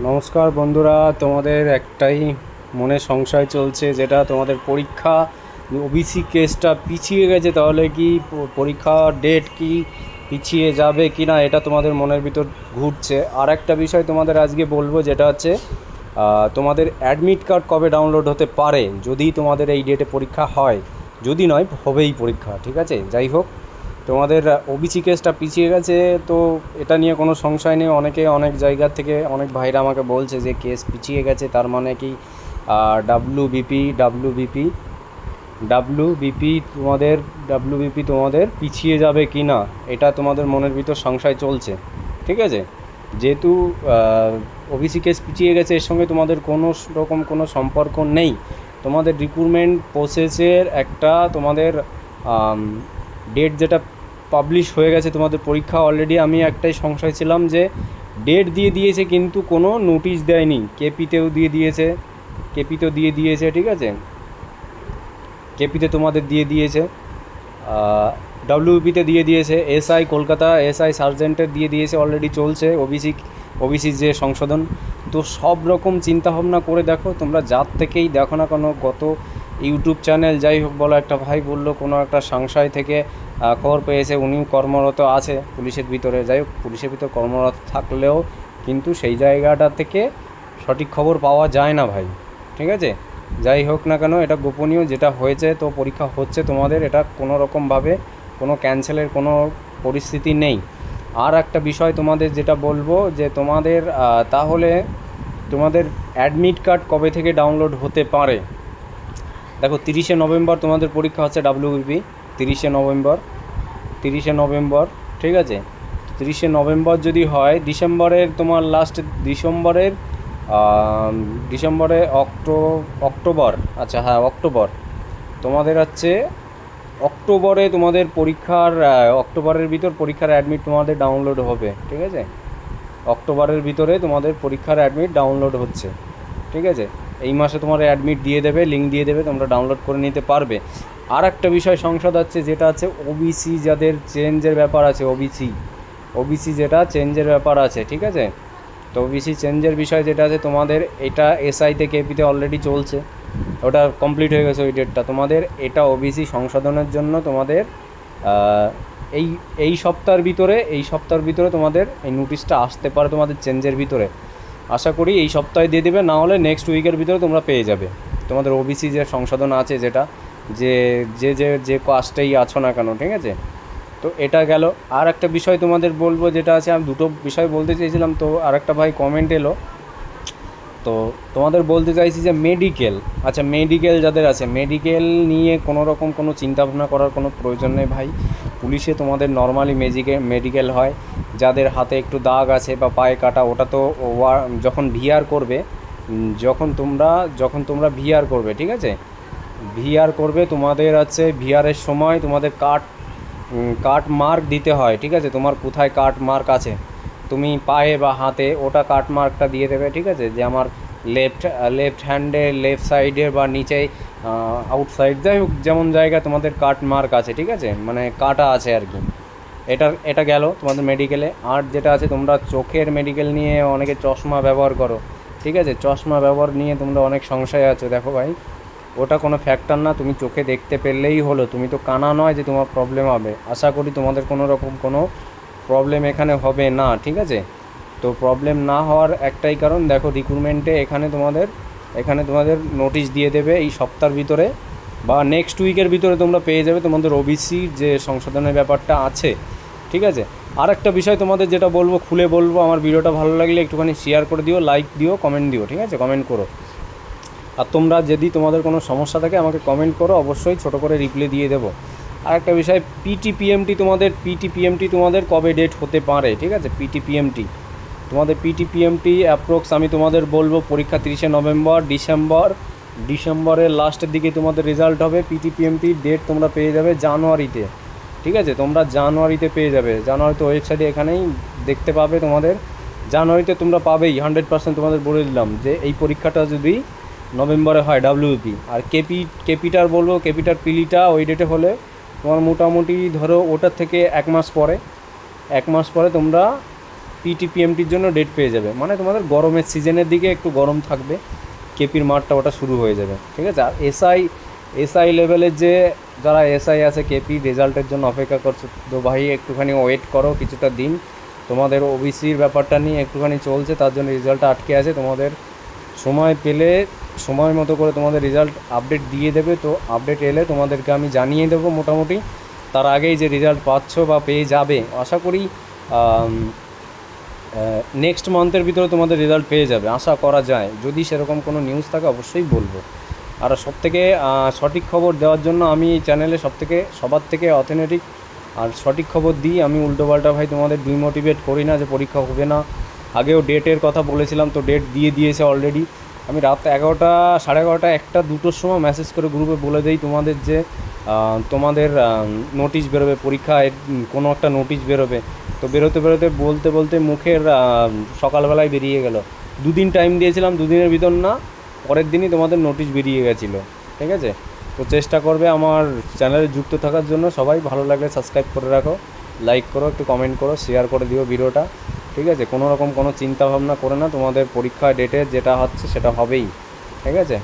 নমস্কার বন্ধুরা, তোমাদের একটাই মনে সংশয় চলছে, যেটা তোমাদের পরীক্ষা ওবিসি কেসটা পিছিয়ে গেছে, তাহলে কি পরীক্ষা ডেট কি পিছিয়ে যাবে কি না, এটা তোমাদের মনের ভিতর ঘুরছে। আর একটা বিষয় তোমাদের আজকে বলবো, যেটা হচ্ছে তোমাদের অ্যাডমিট কার্ড কবে ডাউনলোড হতে পারে, যদি তোমাদের এই ডেটে পরীক্ষা হয়, যদি নয় হবেই পরীক্ষা, ঠিক আছে। যাই হোক, তোমাদের ওবিসি কেসটা পিছিয়ে গেছে, তো এটা নিয়ে কোনো সংশয় নেই। অনেক জায়গা থেকে অনেক ভাইরা আমাকে বলছে যে কেস পিছিয়ে গেছে, তার মানে কি ডাব্লিউবিপি তোমাদের পিছিয়ে যাবে কি না, এটা তোমাদের মনের ভিতর সংশয় চলছে, ঠিক আছে। যেহেতু ওবিসি কেস পিছিয়ে গেছে, এর সঙ্গে তোমাদের কোনো রকম কোনো সম্পর্ক নেই। তোমাদের রিক্রুটমেন্ট প্রসেসের একটা তোমাদের ডেট যেটা পাবলিশ হয়ে গেছে, তোমাদের পরীক্ষা অলরেডি। আমি একটাই সংশয় ছিলাম যে ডেট দিয়ে দিয়েছে কিন্তু কোনো নোটিশ দেয়নি। কেপিতেও দিয়ে দিয়েছে, ঠিক আছে, কেপিতে তোমাদের দিয়ে দিয়েছে, ডাব্লিউপিতে দিয়ে দিয়েছে, এসআই কলকাতা এসআই সার্জেন্টের দিয়ে দিয়েছে, অলরেডি চলছে ওবিসি যে সংশোধন। তো সব রকম চিন্তাভাবনা করে দেখো, তোমরা যার থেকেই দেখো না কোনো, গত ইউটিউব চ্যানেল যাই হোক বলো, একটা ভাই বললো কোনো একটা সংশয় থেকে খবর পেয়েছে, উনি কর্মরত আছে পুলিশের ভিতরে। যাই হোক, পুলিশের ভিতরে কর্মরত থাকলেও কিন্তু সেই জায়গাটা থেকে সঠিক খবর পাওয়া যায় না ভাই, ঠিক আছে। যাই হোক না কেন, এটা গোপনীয়, যেটা হয়েছে তো পরীক্ষা হচ্ছে তোমাদের, এটা কোনো রকমভাবে কোনো ক্যান্সেলের কোনো পরিস্থিতি নেই। আর একটা বিষয় তোমাদের যেটা বলবো, যে তোমাদের তাহলে তোমাদের অ্যাডমিট কার্ড কবে থেকে ডাউনলোড হতে পারে। দেখো, 30শে নভেম্বর তোমাদের পরীক্ষা হচ্ছে ডাব্লিউবিপি, 30শে নভেম্বর, ঠিক আছে। 30শে নভেম্বর যদি হয়, ডিসেম্বরের তোমার লাস্ট ডিসেম্বরে অক্টোবর, আচ্ছা হ্যাঁ অক্টোবর, তোমাদের হচ্ছে অক্টোবরে তোমাদের অক্টোবরের ভিতর পরীক্ষার অ্যাডমিট তোমাদের ডাউনলোড হবে, ঠিক আছে। অক্টোবরের ভিতরে তোমাদের পরীক্ষার অ্যাডমিট ডাউনলোড হচ্ছে, ঠিক আছে। এই মাসে তোমার অ্যাডমিট দিয়ে দেবে, লিঙ্ক দিয়ে দেবে, তোমরা ডাউনলোড করে নিতে পারবে। আর একটা বিষয় সংশোধন আছে, যেটা আছে ওবিসি যাদের চেঞ্জের ব্যাপার আছে, ওবিসি যেটা চেঞ্জের ব্যাপার আছে, ঠিক আছে। তো ওবিসি চেঞ্জের বিষয় যেটা আছে তোমাদের, এটা এসআইতে কেপিতে অলরেডি চলছে, ওটা কমপ্লিট হয়ে গেছে ওই ডেটটা তোমাদের। এটা ওবিসি সংশোধনের জন্য তোমাদের এই এই সপ্তাহের ভিতরে তোমাদের এই নোটিশটা আসতে পারে তোমাদের চেঞ্জের ভিতরে। আশা করি এই সপ্তাহে দিয়ে দেবে, না হলে নেক্সট উইকের ভিতরে তোমরা পেয়ে যাবে তোমাদের ওবিসি যে সংশোধন আছে, যেটা যে কাস্টেই আছো না কেন, ঠিক আছে। তো এটা গেল। আর একটা বিষয় তোমাদের বলবো, যেটা আছে, আমি দুটো বিষয় বলতে চেয়েছিলাম, তো আর একটা ভাই কমেন্ট এলো, তো তোমাদের বলতে চাইছি যে মেডিকেল যাদের আছে, মেডিকেল নিয়ে কোনো রকম কোনো চিন্তাভাবনা করার কোনো প্রয়োজন নেই ভাই। পুলিশে তোমাদের নর্মালি মেডিকেল হয়, যাদের হাতে একটু দাগ আছে বা পায়ে কাটা, ওটা তো যখন ভিআর করবে, যখন তোমরা ভিআর করবে, ঠিক আছে, ভিআর করবে, তোমাদের আছে ভিআরের সময় তোমাদের কাট মার্ক দিতে হয়, ঠিক আছে। তোমার কোথায় কাট মার্ক আছে, তুমি পায়ে বা হাতে, ওটা কাট মার্কটা দিয়ে দেবে, ঠিক আছে, যে আমার লেফট হ্যান্ডে লেফট সাইডে বা নিচে আউটসাইড, যাই হোক যেমন জায়গা তোমাদের কাট মার্ক আছে, ঠিক আছে, মানে কাটা আছে আর কি। এটা গেল তোমাদের মেডিকেলে। আর যেটা আছে, তোমরা চোখের মেডিকেল নিয়ে অনেকে চশমা ব্যবহার করো, ঠিক আছে, চশমা ব্যবহার নিয়ে তোমরা অনেক সংশয় আছো। দেখো ভাই, ওটা কোনো ফ্যাক্টর না, তুমি চোখে দেখতে পেলেই হলো, তুমি তো কানা নয় যে তোমার প্রবলেম হবে। আশা করি তোমাদের কোনো রকম কোনো প্রবলেম এখানে হবে না, ঠিক আছে। তো প্রবলেম না হওয়ার একটাই কারণ, দেখো রিক্রুটমেন্টে এখানে তোমাদের নোটিশ দিয়ে দেবে এই সপ্তাহের ভিতরে বা নেক্সট উইকের ভিতরে তোমরা পেয়ে যাবে তোমাদের ওবিসি যে সংশোধনের ব্যাপারটা আছে, ঠিক আছে। আর একটা বিষয় তোমাদের যেটা খুলে বলবো, আমার ভিডিওটা ভালো লাগলে একটুখানি শেয়ার করে দিও, লাইক দিও, কমেন্ট দিও, ঠিক আছে, কমেন্ট করো। আর তোমরা যদি তোমাদের কোনো সমস্যা থাকে আমাকে কমেন্ট করো, অবশ্যই ছোটো করে রিপ্লাই দিয়ে দেবো। আর একটা বিষয়, পিটিপিএমটি তোমাদের কবে ডেট হতে পারে, ঠিক আছে। পিটিপিএমটি অ্যাপ্রক্স আমি তোমাদের বলবো, পরীক্ষা 30শে নভেম্বর, ডিসেম্বরের লাস্টের দিকে তোমাদের রেজাল্ট হবে। পিটিপিএমটির ডেট তোমরা পেয়ে যাবে জানুয়ারিতে, ঠিক আছে, তোমরা জানুয়ারিতে পেয়ে যাবে। জানুয়ারিতে ওয়েবসাইটে এখানেই দেখতে পাবে, তোমাদের জানুয়ারিতে তোমরা পাবেই 100%। তোমাদের বলে দিলাম যে এই পরীক্ষাটা যদি নভেম্বরে হয় ডাব্লিউপি, আর কেপিটার পিলিটা ওই ডেটে হলে তোমার মোটামুটি ধরো ওটার থেকে এক মাস পরে তোমরা পিটিপিএমটির জন্য ডেট পেয়ে যাবে, মানে তোমাদের গরমের সিজনের দিকে একটু গরম থাকবে, কেপির মাঠটা ওটা শুরু হয়ে যাবে, ঠিক আছে। আর এসআই লেভেলের যে যারা এসআই আছে কেপি রেজাল্টের জন্য অপেক্ষা করছো, তো ভাই একটুখানি ওয়েট করো কিছুটা দিন, তোমাদের ওবিসির ব্যাপারটা নিয়ে একটুখানি চলছে, তার জন্য রেজাল্টটা আটকে আছে, তোমাদের সময় পেলে সময় মতো করে তোমাদের রেজাল্ট আপডেট দিয়ে দেবে। তো আপডেট এলে তোমাদেরকে আমি জানিয়ে দেবো মোটামুটি তার আগেই যে রেজাল্ট পাচ্ছ বা পেয়ে যাবে, আশা করি নেক্সট মান্থের ভিতরে তোমাদের রেজাল্ট পেয়ে যাবে, আশা করা যায়। যদি সেরকম কোনো নিউজ থাকে অবশ্যই বলবো। আর সবথেকে সঠিক খবর দেওয়ার জন্য আমি এই চ্যানেলে সবার থেকে অথেন্টিক আর সঠিক খবর দিই, আমি উল্টোপাল্টা ভাই তোমাদের ডিমোটিভেট করি না যে পরীক্ষা হবে না। আগেও ডেটের কথা বলেছিলাম, তো ডেট দিয়ে দিয়েছে অলরেডি। আমি রাত 11টা, 11:30, 1টা, 2টোর সময় মেসেজ করে গ্রুপে বলে দিই তোমাদের যে তোমাদের নোটিশ বেরোবে, পরীক্ষায় কোনো একটা নোটিশ বেরোবে। তো বেরোতে বলতে বলতে মুখের সকালবেলায় বেরিয়ে গেল। 2 দিন টাইম দিয়েছিলাম, 2 দিনের ভিতর না, পরের দিনই তোমাদের নোটিশ বেরিয়ে গেছিলো, ঠিক আছে। তো চেষ্টা করবে আমার চ্যানেলে যুক্ত থাকার জন্য। সবাই ভালো লাগলে সাবস্ক্রাইব করে রাখো, লাইক করো, একটু কমেন্ট করো, শেয়ার করে দিও ভিডিওটা, ঠিক আছে। কোনো রকম কোনো চিন্তা ভাবনা করে না, তোমাদের পরীক্ষা ডেটে যেটা হচ্ছে সেটা হবেই, ঠিক আছে।